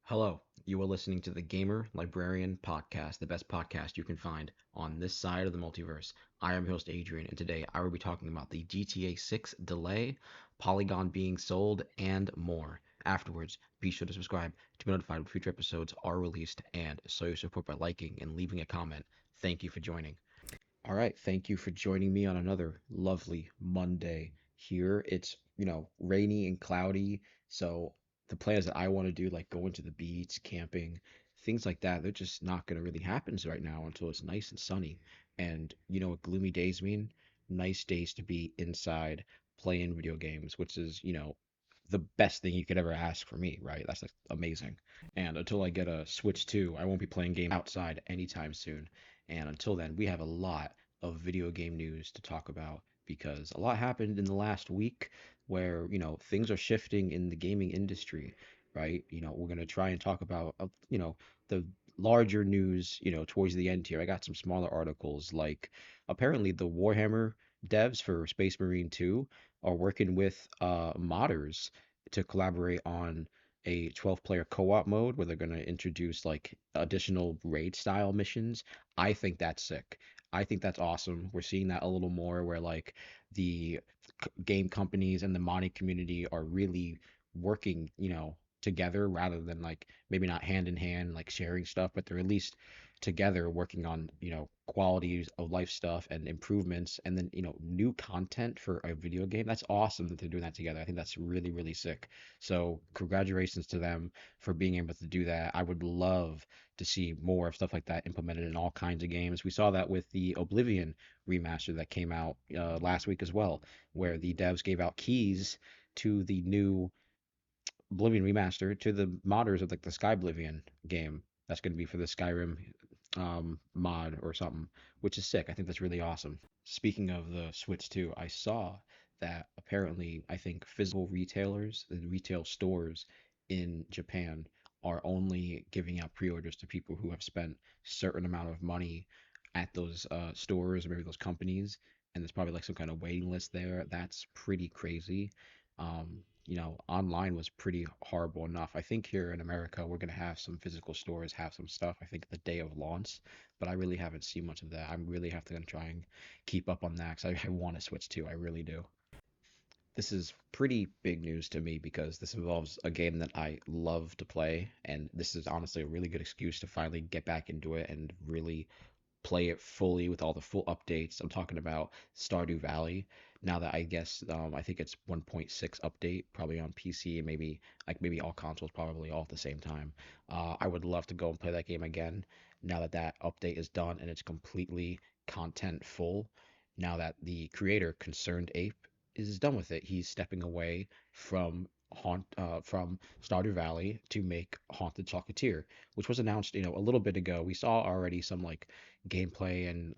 Hello, you are listening to the Gamer Librarian Podcast, the best podcast you can find on this side of the multiverse. I am your host Adrian, and today I will be talking about the GTA 6 delay, Polygon being sold, and more. Afterwards, be sure to subscribe to be notified when future episodes are released, and show your support by liking and leaving a comment. Thank you for joining. All right, thank you for joining me on another lovely Monday here. It's, rainy and cloudy, so the plans that I want to do, like going to the beach, camping, things like that, they're just not going to really happen right now until it's nice and sunny. And you know what gloomy days mean? Nice days to be inside playing video games, which is, the best thing you could ever ask for me, right? That's like amazing. And until I get a Switch 2, I won't be playing games outside anytime soon. And until then, we have a lot of video game news to talk about because a lot happened in the last week where, things are shifting in the gaming industry, right? We're going to try and talk about, the larger news, towards the end here. I got some smaller articles like apparently the Warhammer devs for Space Marine 2 are working with modders to collaborate on a 12-player co-op mode where they're going to introduce like additional raid style missions. I think that's sick. I think that's awesome. We're seeing that a little more where like the game companies and the modding community are really working, together rather than like maybe not hand in hand, like sharing stuff, but they're at least together working on, qualities of life stuff and improvements and then, new content for a video game. That's awesome that they're doing that together. I think that's really, really sick. So congratulations to them for being able to do that. I would love to see more of stuff like that implemented in all kinds of games. We saw that with the Oblivion remaster that came out last week as well, where the devs gave out keys to the new Oblivion remaster to the modders of like the Sky Oblivion game. That's going to be for the Skyrim mod or something, which is sick. I think that's really awesome. Speaking of the Switch 2, I saw that apparently I think physical retailers, the retail stores in Japan are only giving out pre-orders to people who have spent certain amount of money at those stores or maybe those companies, and there's probably like some kind of waiting list there. That's pretty crazy. Online was pretty horrible enough. I think here in America, we're going to have some physical stores, have some stuff, I think the day of launch, but I really haven't seen much of that. I really have to try and keep up on that because I want to switch too. I really do. This is pretty big news to me because this involves a game that I love to play, and this is honestly a really good excuse to finally get back into it and really play it fully with all the full updates. I'm talking about Stardew Valley. Now that I guess I think it's 1.6 update, probably on PC and maybe all consoles, probably all at the same time. I would love to go and play that game again. Now that that update is done and it's completely content full. Now that the creator, Concerned Ape, is done with it, he's stepping away from Stardew Valley to make Haunted Chocolatier, which was announced, a little bit ago. We saw already some like gameplay and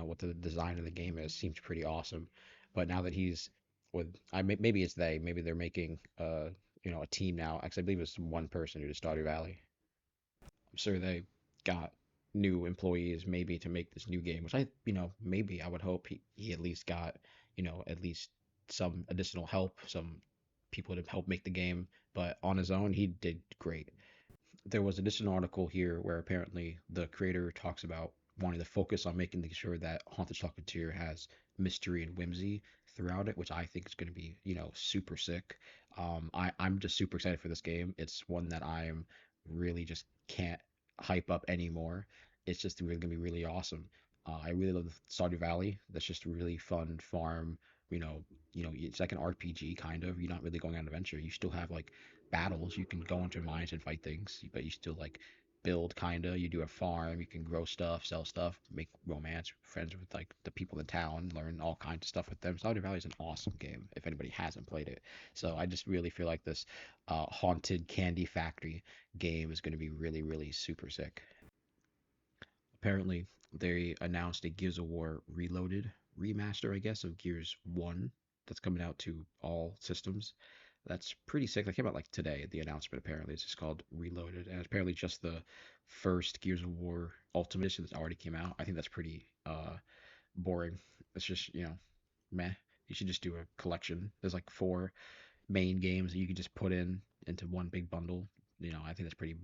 what the design of the game is seems pretty awesome. But now that he's with, maybe it's maybe they're making a team now. Actually, I believe it's one person who did Stardew Valley. I'm sure they got new employees maybe to make this new game, which maybe I would hope he at least got, at least some additional help, some people to help make the game. But on his own, he did great. There was a additional article here where apparently the creator talks about wanting to focus on making sure that Haunted Chocolatier has mystery and whimsy throughout it, which I think is going to be, super sick. I'm just super excited for this game. It's one that I'm really just can't hype up anymore. It's just really going to be really awesome. I really love Stardew Valley. That's just a really fun farm. It's like an RPG kind of. You're not really going on an adventure. You still have like battles. You can go into mines and fight things, but you still like build kinda. You do a farm. You can grow stuff, sell stuff, make romance, friends with like the people in town, learn all kinds of stuff with them. Stardew Valley is an awesome game if anybody hasn't played it. So I just really feel like this haunted candy factory game is going to be really, really super sick. Apparently, they announced a Gears of War Reloaded remaster, I guess, of Gears 1 that's coming out to all systems. That's pretty sick. That came out like today, the announcement apparently. It's just called Reloaded. And it's apparently just the first Gears of War Ultimate Edition that's already came out. I think that's pretty boring. It's just, meh. You should just do a collection. There's like four main games that you can just put into one big bundle. I think that's pretty,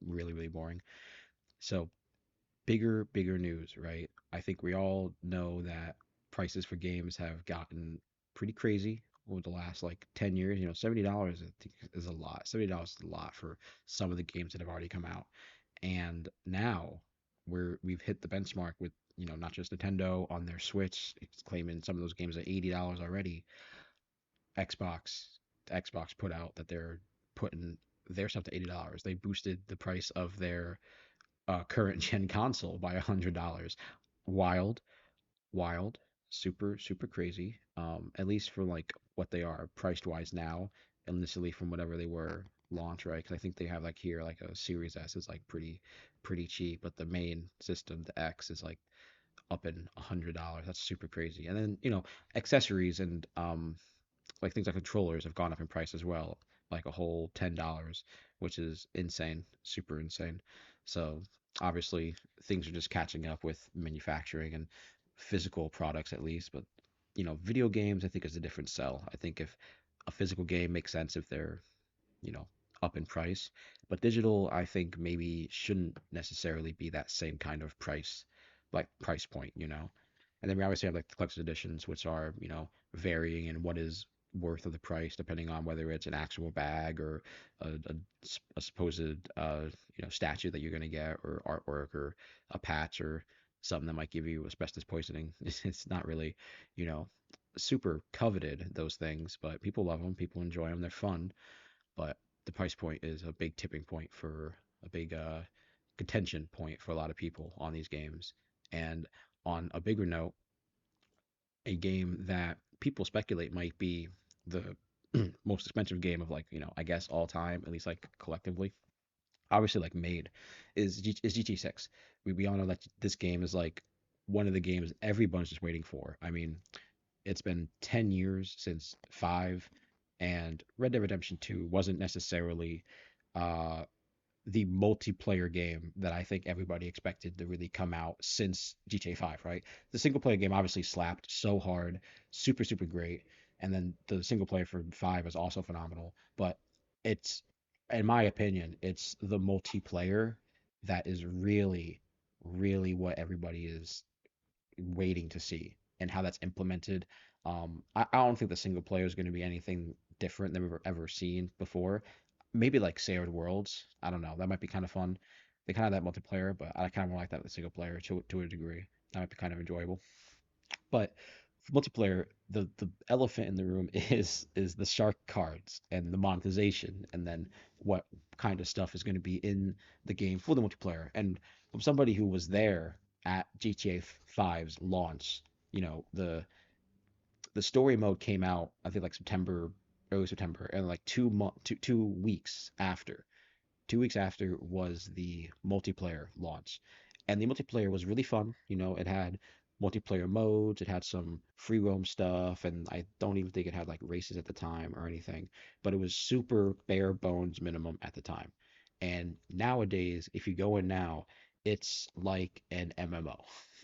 really, really boring. So bigger news, right? I think we all know that prices for games have gotten pretty crazy over the last like 10 years. $70 I think is a lot. $70 is a lot for some of the games that have already come out. And now we've hit the benchmark with, not just Nintendo on their Switch, it's claiming some of those games at $80 already. Xbox Xbox put out that they're putting their stuff to $80. They boosted the price of their current gen console by $100. Wild, wild, super crazy. At least for like what they are priced wise now, initially from whatever they were launch, right? Because I think they have like here like a Series S is like pretty cheap, but the main system, the X, is like up in $100. That's super crazy. And then accessories and like things like controllers have gone up in price as well, like a whole $10, which is insane, super insane. So obviously things are just catching up with manufacturing and physical products at least, but video games I think is a different sell. I think if a physical game makes sense if they're you know, up in price. But digital, I think maybe shouldn't necessarily be that same kind of price point. And then we obviously have like the collector's editions, which are, varying in what is worth of the price, depending on whether it's an actual bag or a supposed, statue that you're going to get or artwork or a patch or something that might give you asbestos poisoning. It's not really, you know, super coveted, those things, but people love them, people enjoy them, they're fun, but the price point is a big tipping point for a big contention point for a lot of people on these games. And on a bigger note, a game that people speculate might be the most expensive game of like, I guess all time, at least like collectively. Obviously, like made is GT 6. We all know that this game is like one of the games everyone's just waiting for. I mean, it's been 10 years since 5, and Red Dead Redemption 2 wasn't necessarily uh, the multiplayer game that I think everybody expected to really come out since GTA 5, right? The single player game obviously slapped so hard, super great, and then the single player for 5 is also phenomenal, but it's, in my opinion, it's the multiplayer that is really what everybody is waiting to see and how that's implemented. I don't think the single player is going to be anything different than we've ever seen before. Maybe like Shared Worlds. I don't know. That might be kind of fun. They kind of have that multiplayer, but I kind of like that with single player to a degree. That might be kind of enjoyable. But for multiplayer, the elephant in the room is the shark cards and the monetization, and then what kind of stuff is going to be in the game for the multiplayer. And from somebody who was there at GTA 5's launch, the story mode came out I think like September, early September, and like 2 weeks after 2 weeks after was the multiplayer launch. And the multiplayer was really fun. It had multiplayer modes, it had some free roam stuff, and I don't even think it had like races at the time or anything, but it was super bare bones minimum at the time. And nowadays, if you go in now, it's like an MMO.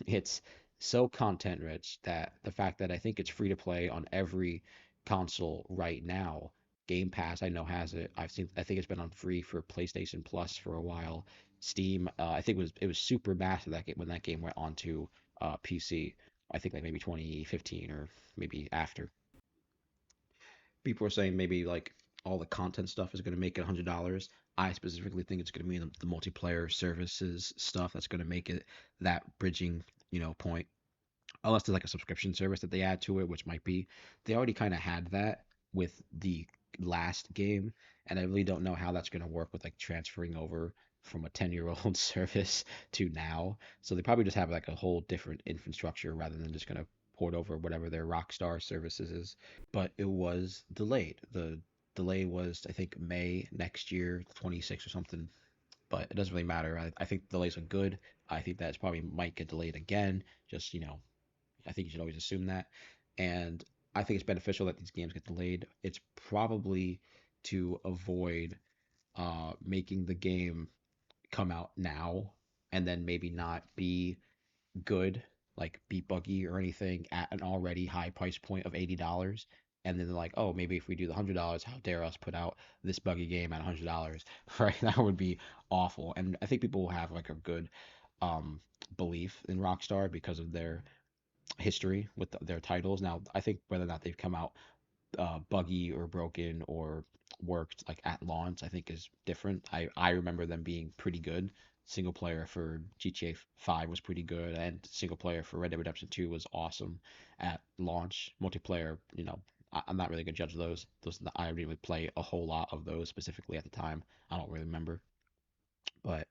It's so content rich that the fact that I think it's free to play on every console right now. Game Pass, I know, has it. I think it's been on free for PlayStation Plus for a while. Steam, I think it was super massive that game when that game went onto PC. I think like maybe 2015 or maybe after. People are saying maybe like all the content stuff is going to make it $100. I specifically think it's going to be the multiplayer services stuff that's going to make it that bridging, point. Unless there's like a subscription service that they add to it, which might be. They already kind of had that with the last game, and I really don't know how that's going to work with like transferring over from a 10-year-old service to now. So they probably just have like a whole different infrastructure rather than just going to port over whatever their Rockstar services is. But it was delayed. The delay was, I think, May next year, 26 or something, but it doesn't really matter. I think delays are good. I think that it's probably might get delayed again. Just, I think you should always assume that. And I think it's beneficial that these games get delayed. It's probably to avoid making the game come out now and then maybe not be good, like be buggy or anything at an already high price point of $80. and then they're like, oh, maybe if we do the $100, how dare us put out this buggy game at $100, right? That would be awful. And I think people will have like a good um, belief in Rockstar because of their history with their titles. Now, I think whether or not they've come out buggy or broken or worked like at launch, I think is different. I remember them being pretty good. Single player for GTA 5 was pretty good, and single player for Red Dead Redemption 2 was awesome at launch. Multiplayer, I'm not really gonna judge those. I didn't really play a whole lot of those specifically at the time. I don't really remember, but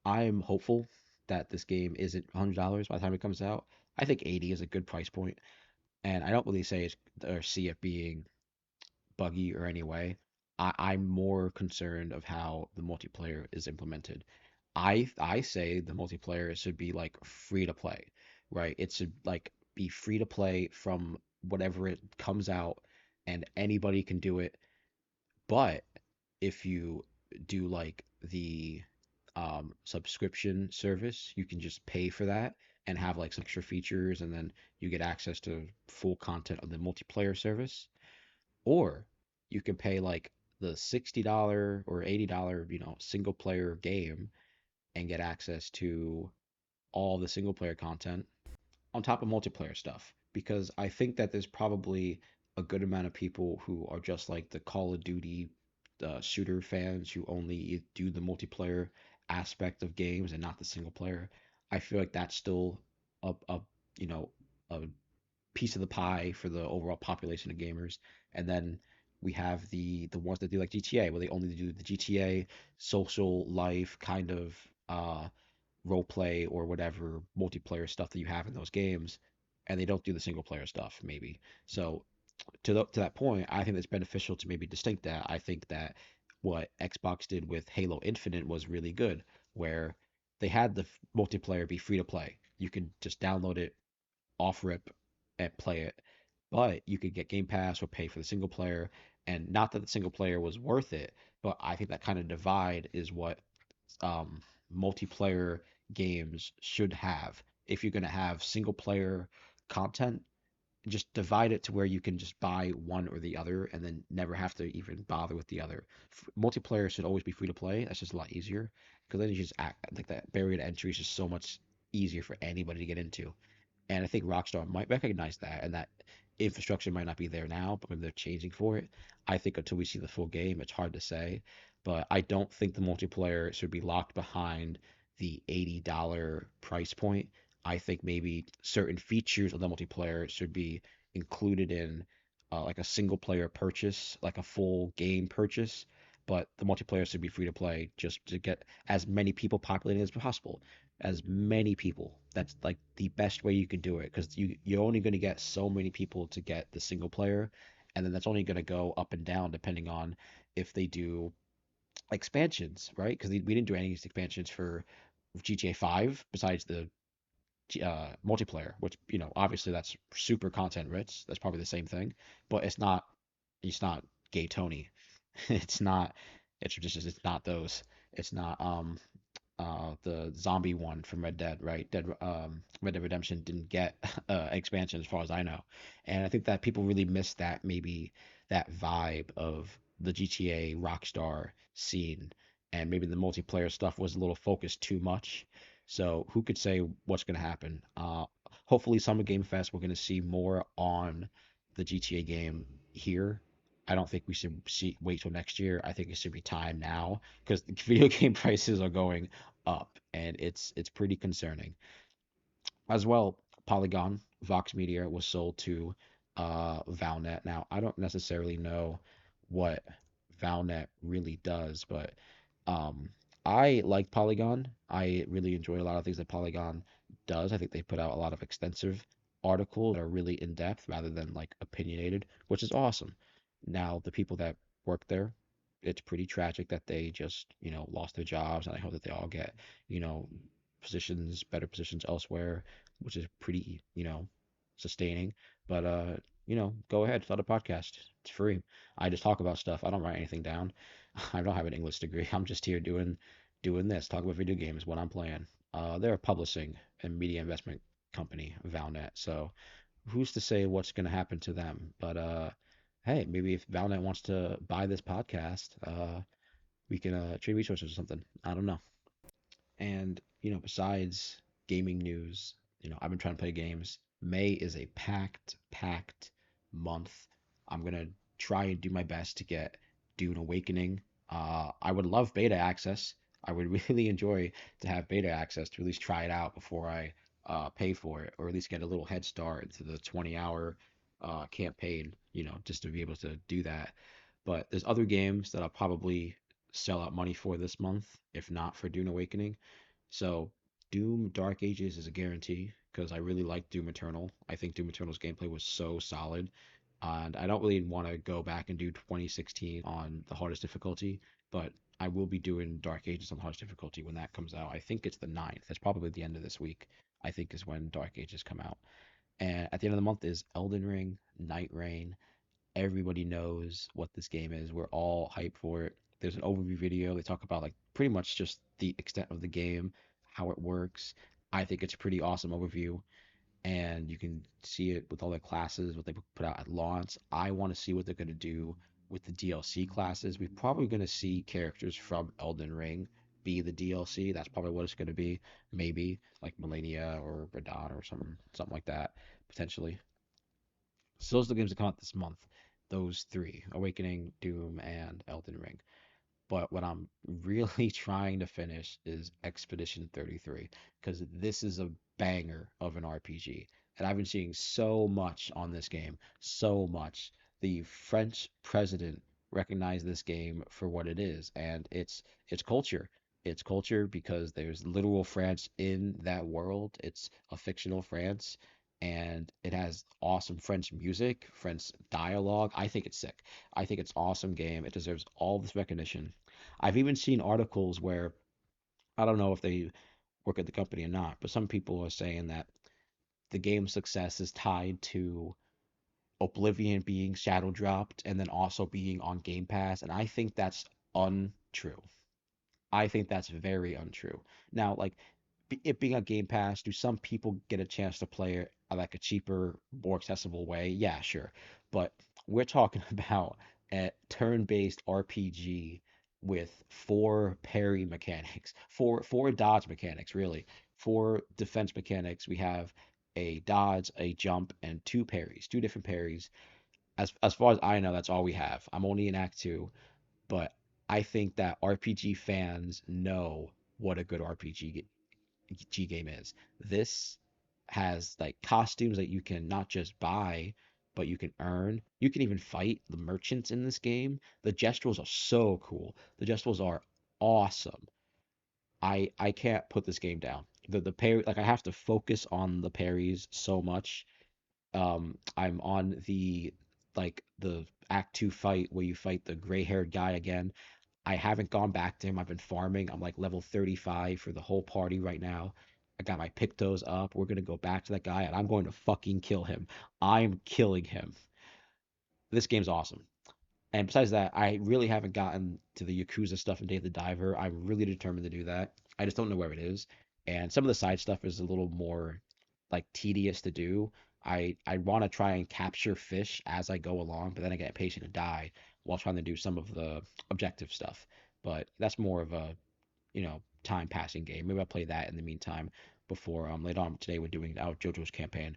I'm hopeful that this game isn't $100 by the time it comes out. I think 80 is a good price point, and I don't really say it or see it being buggy or any way. I'm more concerned of how the multiplayer is implemented. I say the multiplayer should be like free to play, right? It should like be free to play from whatever it comes out, and anybody can do it. But if you do like the subscription service, you can just pay for that and have like some extra features, and then you get access to full content of the multiplayer service. Or you can pay like the $60 or $80, single player game and get access to all the single player content on top of multiplayer stuff. Because I think that there's probably a good amount of people who are just like the Call of Duty shooter fans who only do the multiplayer aspect of games and not the single player. I feel like that's still a you know a piece of the pie for the overall population of gamers. And then we have the ones that do like GTA, where they only do the GTA social life kind of role play or whatever multiplayer stuff that you have in those games, and they don't do the single player stuff maybe. So to that point, I think it's beneficial to maybe distinct that. I think that what Xbox did with Halo Infinite was really good, where they had the multiplayer be free to play. You could just download it off rip and play it, but you could get Game Pass or pay for the single player. And not that the single player was worth it, but I think that kind of divide is what um, multiplayer games should have. If you're going to have single player content, just divide it to where you can just buy one or the other and then never have to even bother with the other. Multiplayer should always be free to play. That's just a lot easier because then you just act like that barrier to entry is just so much easier for anybody to get into. And I think Rockstar might recognize that, and that infrastructure might not be there now, but maybe they're changing for it. I think until we see the full game, it's hard to say. But I don't think the multiplayer should be locked behind the $80 price point. I think maybe certain features of the multiplayer should be included in like a single player purchase, like a full game purchase. But the multiplayer should be free to play just to get as many people populated as possible, as many people. That's like the best way you can do it because you're only going to get so many people to get the single player, and then that's only going to go up and down depending on if they do expansions, right? Because we didn't do any expansions for GTA 5 besides the multiplayer, which obviously that's super content rich. That's probably the same thing, but it's not Gay Tony. It's not. It's not those. It's not the zombie one from Red Dead, right? Red Dead Redemption didn't get expansion as far as I know, and I think that people really miss that maybe that vibe of the GTA Rockstar scene, and maybe the multiplayer stuff was a little focused too much. So who could say what's going to happen? Hopefully, Summer Game Fest, we're going to see more on the GTA game here. I don't think we should wait till next year. I think it should be time now because video game prices are going up, and it's pretty concerning. As well, Polygon, Vox Media was sold to Valnet. Now, I don't necessarily know what Valnet really does, but um, I like Polygon. I really enjoy a lot of things that Polygon does. I think they put out a lot of extensive articles that are really in depth rather than like opinionated, which is awesome. Now, the people that work there, it's pretty tragic that they just, lost their jobs, and I hope that they all get, you know, better positions elsewhere, which is pretty, sustaining. But go ahead, start a podcast. It's free. I just talk about stuff. I don't write anything down. I don't have an English degree. I'm just here doing this, talk about video games, what I'm playing. They're a publishing and media investment company, Valnet. So who's to say what's going to happen to them? But hey, maybe if Valnet wants to buy this podcast, we can trade resources or something. I don't know. And, besides gaming news, I've been trying to play games. May is a packed month. I'm gonna try and do my best to get Dune Awakening. I would love beta access. I would really enjoy to have beta access to at least try it out before I pay for it, or at least get a little head start into the 20-hour campaign, just to be able to do that. But there's other games that I'll probably sell out money for this month, if not for Dune Awakening. So Doom Dark Ages is a guarantee because I really like Doom Eternal. I think Doom Eternal's gameplay was so solid. And I don't really want to go back and do 2016 on the hardest difficulty, but I will be doing Dark Ages on the hardest difficulty when that comes out. I think it's the 9th. That's probably the end of this week, I think, is when Dark Ages come out. And at the end of the month is Elden Ring, Night Rain. Everybody knows what this game is. We're all hyped for it. There's an overview video. They talk about like pretty much just the extent of the game, how it works. I think it's a pretty awesome overview, and you can see it with all the classes, what they put out at launch. I want to see what they're going to do with the DLC classes. We're probably going to see characters from Elden Ring be the DLC. That's probably what it's going to be. Maybe like Melania or Radon or something like that potentially. So those are the games that come out this month. Those three: Awakening, Doom, and Elden Ring. But what I'm really trying to finish is Expedition 33 because this is a banger of an RPG. And I've been seeing so much on this game, so much. The French president recognized this game for what it is, and it's culture. It's culture because there's literal France in that world. It's a fictional France, and it has awesome French music, French dialogue. I think it's sick. I think it's awesome game. It deserves all this recognition. I've even seen articles where I don't know if they work at the company or not, but some people are saying that the game's success is tied to Oblivion being shadow dropped and then also being on Game Pass, and I think that's untrue. I think that's very untrue. Now, like it being a Game Pass, do some people get a chance to play it at like a cheaper, more accessible way? Yeah, sure. But we're talking about a turn-based RPG with four parry mechanics, four dodge mechanics, really. Four defense mechanics. We have a dodge, a jump, and two parries, two different parries. As far as I know, that's all we have. I'm only in Act Two, but I think that RPG fans know what a good RPG game is. This has like costumes that you can not just buy, but you can earn. You can even fight the merchants in this game. The gestuals are so cool. The gestuals are awesome. I can't put this game down. The parry, like I have to focus on the parries so much. I'm on the Act Two fight where you fight the gray-haired guy again. I haven't gone back to him. I've been farming. I'm like level 35 for the whole party right now. I got my Pictos up. We're gonna go back to that guy and I'm going to fucking kill him. I'm killing him. This game's awesome. And besides that, I really haven't gotten to the Yakuza stuff in Dave the Diver. I'm really determined to do that. I just don't know where it is. And some of the side stuff is a little more like tedious to do. I want to try and capture fish as I go along, but then I get impatient and die while trying to do some of the objective stuff. But that's more of a, time passing game. Maybe I'll play that in the meantime before later on today we're doing our JoJo's campaign.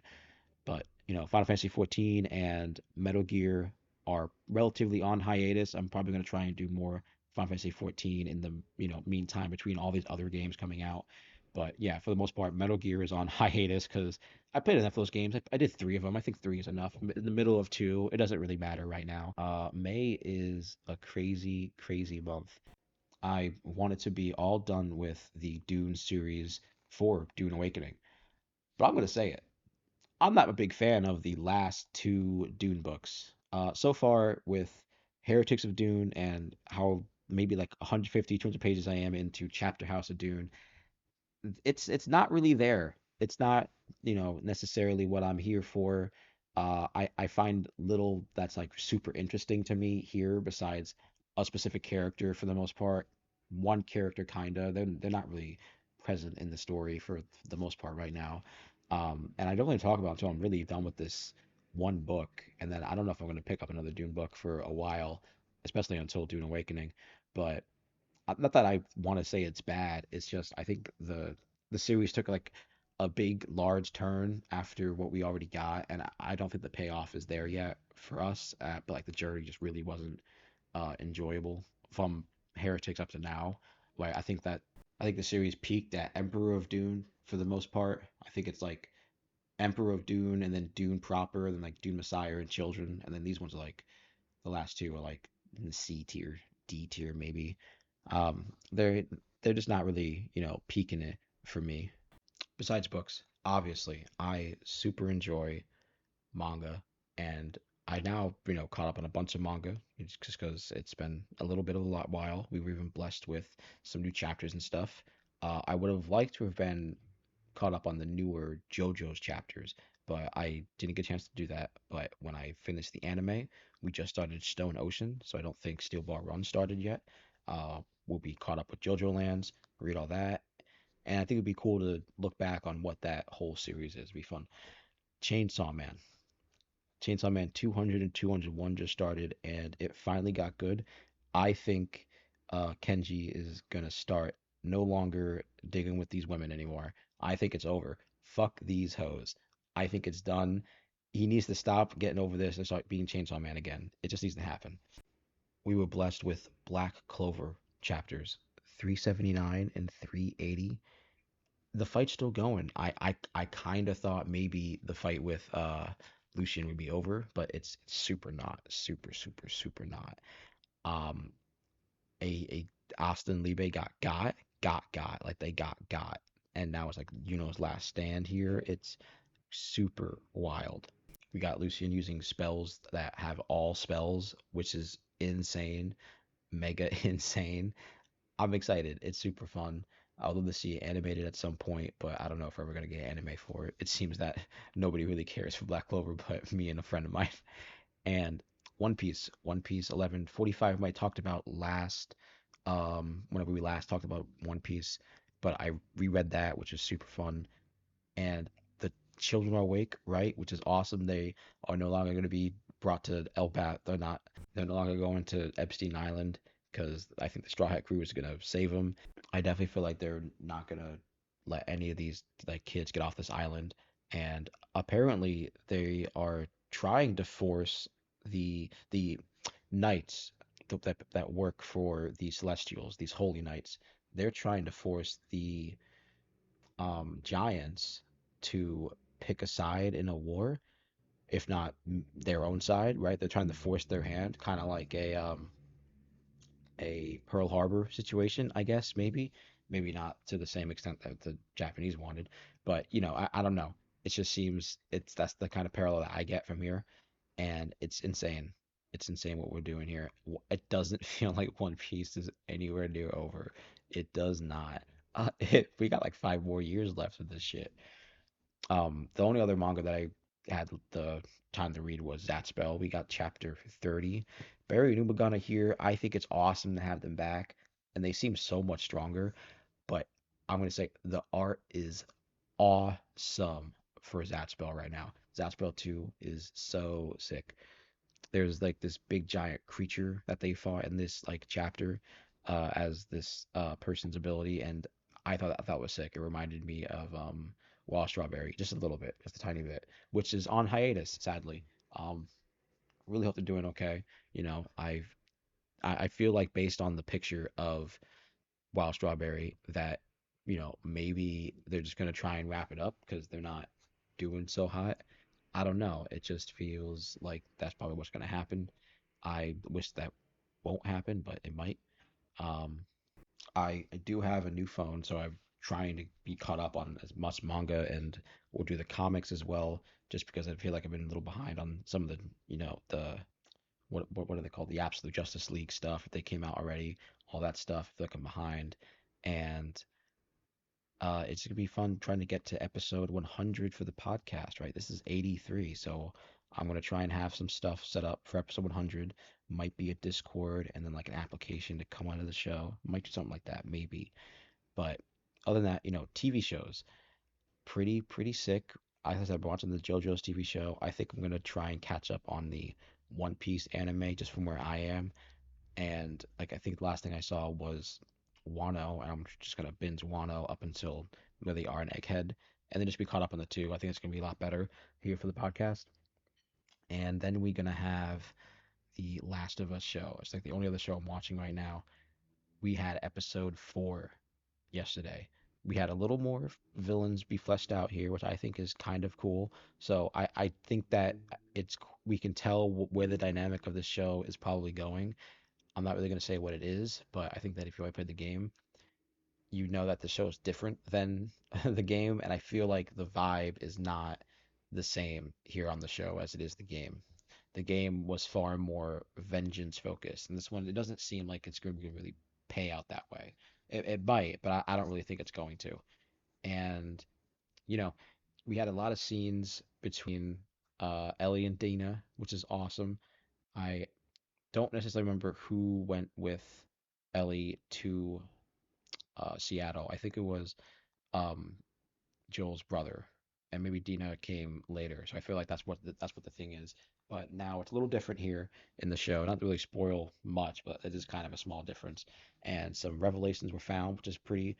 But Final Fantasy 14 and Metal Gear are relatively on hiatus. I'm probably going to try and do more Final Fantasy 14 in the meantime between all these other games coming out. But yeah, for the most part, Metal Gear is on hiatus because I played enough of those games. I did three of them. I think three is enough. In the middle of two, it doesn't really matter right now. May is a crazy, crazy month. I wanted to be all done with the Dune series for Dune Awakening, but I'm going to say it. I'm not a big fan of the last two Dune books. So far, with Heretics of Dune and how maybe like 150, 200 pages I am into Chapterhouse of Dune, it's not really there. It's not, necessarily what I'm here for. I find little that's like super interesting to me here besides a specific character for the most part. One character kinda. They're not really present in the story for the most part right now. And I don't want to talk about it until I'm really done with this one book, and then I don't know if I'm going to pick up another Dune book for a while, especially until Dune Awakening. But not that I want to say it's bad. It's just I think the series took like a big, large turn after what we already got, and I don't think the payoff is there yet for us. But like the journey just really wasn't enjoyable from Heretics up to now. Like I think the series peaked at Emperor of Dune for the most part. I think it's like Emperor of Dune and then Dune proper, then like Dune Messiah and Children, and then these ones are like the last two are like in the C tier, D tier maybe. They're just not really, peaking it for me. Besides books, obviously, I super enjoy manga, and I now, caught up on a bunch of manga just because it's been a little bit of a lot while. We were even blessed with some new chapters and stuff. I would have liked to have been caught up on the newer JoJo's chapters, but I didn't get a chance to do that. But when I finished the anime, we just started Stone Ocean, so I don't think Steel Ball Run started yet. We'll be caught up with JoJo Lands, read all that, and I think it'd be cool to look back on what that whole series is. It'd be fun. Chainsaw Man. Chainsaw Man 200 and 201 just started, and it finally got good. I think Kenji is gonna start no longer digging with these women anymore. I think it's over. Fuck these hoes. I think it's done. He needs to stop getting over this and start being Chainsaw Man again. It just needs to happen. We were blessed with Black Clover chapters 379 and 380. The fight's still going. I kind of thought maybe the fight with Lucian would be over, but it's super not, super not. Um, a Austin Libe got like they got, and now it's like last stand here. It's super wild. We got Lucian using spells that have all spells, which is insane, mega insane. I'm excited. It's super fun. I would love to see it animated at some point, but I don't know if we're ever gonna get anime for it. It seems that nobody really cares for Black Clover, but me and a friend of mine. And One Piece 1145 might talked about last, whenever we last talked about One Piece, but I reread that, which is super fun. And the children are awake, right? Which is awesome. They are no longer going to be brought to Elbat. They're not. They're no longer going to Epstein Island because I think the Straw Hat Crew is going to save them. I definitely feel like they're not going to let any of these like kids get off this island. And apparently they are trying to force the knights that work for the Celestials, these holy knights. They're trying to force the giants to pick a side in a war, if not their own side, right? They're trying to force their hand, kind of like a Pearl Harbor situation, I guess, maybe not to the same extent that the Japanese wanted, but I don't know. It just seems that's the kind of parallel that I get from here, and it's insane. It's insane what we're doing here. It doesn't feel like One Piece is anywhere near over. It does not. We got like 5 more years left of this shit. The only other manga that I had the time to read was Zatspell. We got chapter 30. Barry and Umagana here. I think it's awesome to have them back, and they seem so much stronger. But I'm gonna say the art is awesome for Zatspell right now. Zatspell 2 is so sick. There's like this big giant creature that they fought in this like chapter as this person's ability, and I thought was sick. It reminded me of Wild Strawberry just a little bit, just a tiny bit, which is on hiatus sadly. Um, really hope they're doing okay. I feel like based on the picture of Wild Strawberry that maybe they're just gonna try and wrap it up because they're not doing so hot. I don't know. It just feels like that's probably what's gonna happen. I wish that won't happen, but it might. Um, I do have a new phone, so I'm trying to be caught up on as much manga and we'll do the comics as well, just because I feel like I've been a little behind on some of the the what are they called? The Absolute Justice League stuff. They came out already, all that stuff. I feel like I'm behind, and it's gonna be fun trying to get to episode 100 for the podcast. Right, this is 83, so I'm gonna try and have some stuff set up for episode 100. Might be a Discord and then like an application to come onto the show. Might do something like that, maybe. But other than that, TV shows pretty sick. As I said, I've been watching the JoJo's TV show. I think I'm gonna try and catch up on the One Piece anime just from where I am. And like I think the last thing I saw was Wano, and I'm just gonna binge Wano up until where they are in Egghead, and then just be caught up on the two. I think it's gonna be a lot better here for the podcast. And then we're gonna have the Last of Us show. It's like the only other show I'm watching right now. We had episode 4 yesterday. We had a little more villains be fleshed out here, which I think is kind of cool. So I think that we can tell where the dynamic of the show is probably going. I'm not really going to say what it is, but I think that if you already played the game, you know that the show is different than the game, and I feel like the vibe is not the same here on the show as it is the game. The game was far more vengeance focused, and this one it doesn't seem like it's going to really pay out that way. It might, but I don't really think it's going to. And you know, we had a lot of scenes between Ellie and Dana, which is awesome. I don't necessarily remember who went with Ellie to Seattle. I think it was um, Joel's brother, and maybe Dina came later. So I feel like that's what the thing is. But now it's a little different here in the show. Not to really spoil much, but it is kind of a small difference. And some revelations were found, which is pretty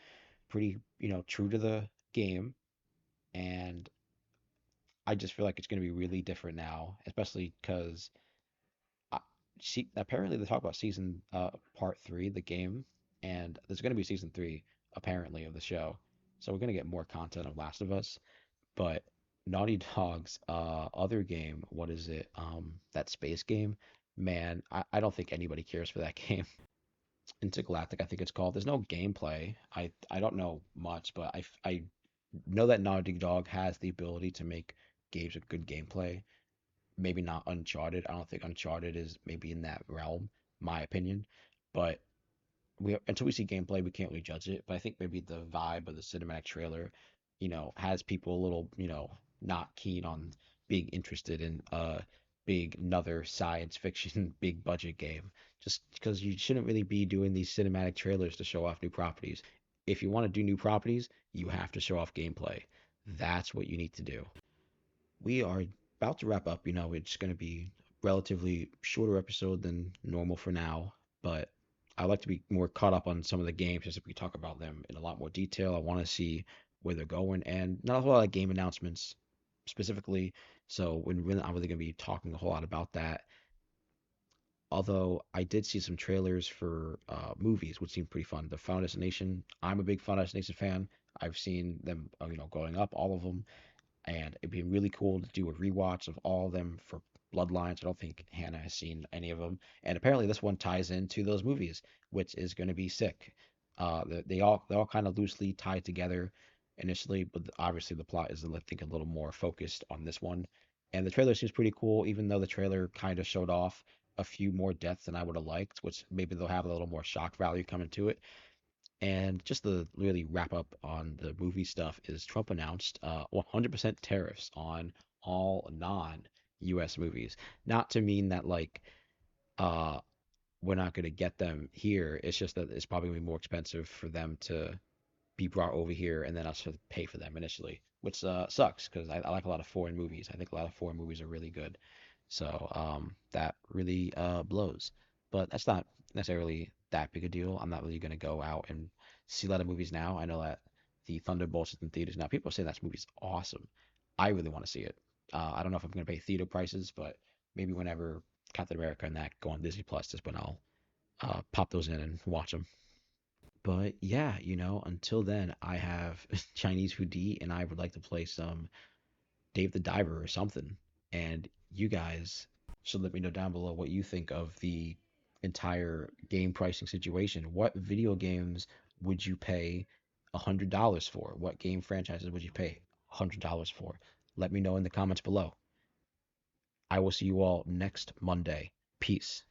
true to the game. And I just feel like it's going to be really different now, especially because apparently they talk about season part 3, the game, and there's going to be season 3 apparently of the show. So we're going to get more content of Last of Us. But Naughty Dog's other game, what is it? That space game. Man, I don't think anybody cares for that game. Intergalactic, I think it's called. There's no gameplay. I don't know much, but I know that Naughty Dog has the ability to make games with good gameplay. Maybe not Uncharted. I don't think Uncharted is maybe in that realm, my opinion. But we until we see gameplay, we can't really judge it. But I think maybe the vibe of the cinematic trailer, has people a little, not keen on being interested in a big another science fiction big budget game. Just because you shouldn't really be doing these cinematic trailers to show off new properties. If you want to do new properties, you have to show off gameplay. That's what you need to do. We are about to wrap up. It's going to be relatively shorter episode than normal for now, but I like to be more caught up on some of the games as we talk about them in a lot more detail. I want to see where they're going, and not a whole lot of game announcements specifically. So we're not really going to be talking a whole lot about that. Although I did see some trailers for movies, which seemed pretty fun. The Final Destination. I'm a big Final Destination fan. I've seen them, going up, all of them, and it'd be really cool to do a rewatch of all of them for Bloodlines. I don't think Hannah has seen any of them, and apparently this one ties into those movies, which is going to be sick. They all kind of loosely tied together initially, but obviously the plot is I think a little more focused on this one. And the trailer seems pretty cool, even though the trailer kind of showed off a few more deaths than I would have liked, which maybe they'll have a little more shock value coming to it. And just to really wrap up on the movie stuff is Trump announced 100% tariffs on all non-US movies. Not to mean that like uh we're not going to get them here. It's just that it's probably going to be more expensive for them to be brought over here and then us to pay for them initially, which sucks because I like a lot of foreign movies. I think a lot of foreign movies are really good. So that really blows. But that's not necessarily that big a deal. I'm not really going to go out and see a lot of movies now. I know that the Thunderbolts is in theaters now. People are saying that movie's awesome. I really want to see it. I don't know if I'm going to pay theater prices, but maybe whenever Captain America and that go on Disney Plus is when I'll pop those in and watch them. But yeah, until then, I have Chinese foodie and I would like to play some Dave the Diver or something. And you guys should let me know down below what you think of the entire game pricing situation. What video games would you pay $100 for? What game franchises would you pay $100 for? Let me know in the comments below. I will see you all next Monday. Peace.